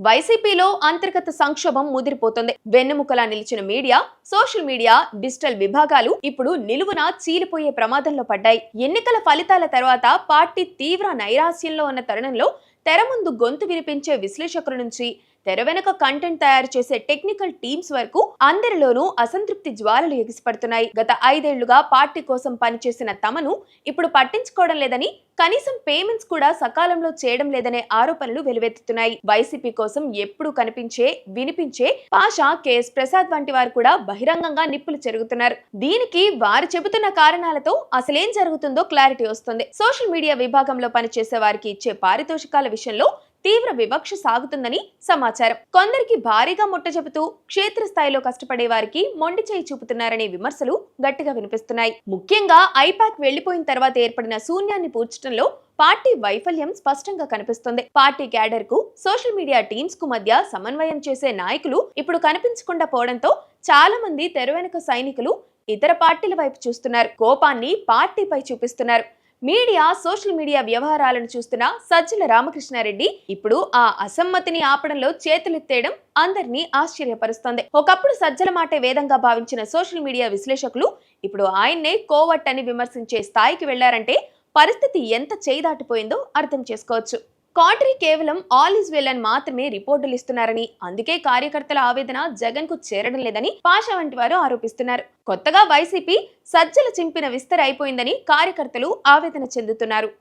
వైసీపీలో అంతర్గత సంక్షోభం ముదిరిపోతుంది. వెన్నెముకలా నిలిచిన మీడియా, సోషల్ మీడియా, డిజిటల్ విభాగాలు ఇప్పుడు నిలువున చీలిపోయే ప్రమాదంలో పడ్డాయి. ఎన్నికల ఫలితాల తర్వాత పార్టీ తీవ్ర నైరాశ్యంలో ఉన్న తరుణంలో తెర ముందు గొంతు వినిపించే విశ్లేషకుల నుంచి తెర వెనుక కంటెంట్ తయారు చేసే టెక్నికల్ టీమ్స్ వరకు అందరిలోనూ అసంతృప్తి జ్వాలలు ఎగిసిపడుతున్నాయి. గత 5 ఏళ్లుగా పార్టీ కోసం పనిచేసిన తమను ఇప్పుడు పట్టించుకోవడం లేదని, కనీసం పేమెంట్స్ కూడా సకాలంలో చేయడం లేదనే ఆరోపణలు వెలువెత్తుతున్నాయి. వైసీపీ కోసం ఎప్పుడు కనిపించే, వినిపించే పాషా, కేఎస్ ప్రసాద్ వంటి వారు కూడా బహిరంగంగా నిప్పులు చెరుగుతున్నారు. దీనికి వారు చెబుతున్న కారణాలతో అసలేం జరుగుతుందో క్లారిటీ వస్తుంది. సోషల్ మీడియా విభాగంలో పనిచేసే వారికి ఇచ్చే పారితోషికాల విషయంలో తీవ్ర వివక్ష సాగుతుందని సమాచారం. కొందరికి భారీగా ముట్ట చెబుతూ క్షేత్రస్థాయిలో కష్టపడే వారికి మొండి చేయి చూపుతున్నారనే విమర్శలు గట్టిగా వినిపిస్తున్నాయి. ముఖ్యంగా ఐపాక్ వెళ్లిపోయిన తర్వాత ఏర్పడిన శూన్యాన్ని పూడ్చడంలో పార్టీ వైఫల్యం స్పష్టంగా కనిపిస్తుంది. పార్టీ క్యాడర్ కు, సోషల్ మీడియా టీమ్స్ కు మధ్య సమన్వయం చేసే నాయకులు ఇప్పుడు కనిపించకుండా పోవడంతో చాలా మంది తెర వెనుక సైనికులు ఇతర పార్టీల వైపు చూస్తున్నారు. కోపాన్ని పార్టీపై చూపిస్తున్నారు. మీడియా, సోషల్ మీడియా వ్యవహారాలను చూస్తున్న సజ్జల రామకృష్ణారెడ్డి ఇప్పుడు ఆ అసమ్మతిని ఆపడంలో చేతులెత్తేయడం అందరినీ ఆశ్చర్యపరుస్తోంది. ఒకప్పుడు సజ్జల మాటే వేదంగా భావించిన సోషల్ మీడియా విశ్లేషకులు ఇప్పుడు ఆయన్నే కోవట్ అని విమర్శించే స్థాయికి వెళ్లారంటే పరిస్థితి ఎంత చేయి దాటిపోయిందో అర్థం చేసుకోవచ్చు. కాట్రీ కేవలం ఆల్ ఈజ్ వెల్ అని మాత్రమే రిపోర్టులు ఇస్తున్నారని, అందుకే కార్యకర్తల ఆవేదన జగన్ కు చేరడం లేదని పాషా వంటి వారు ఆరోపిస్తున్నారు. కొత్తగా వైసీపీ సజ్జల చింపిన విస్తర అయిపోయిందని కార్యకర్తలు ఆవేదన చెందుతున్నారు.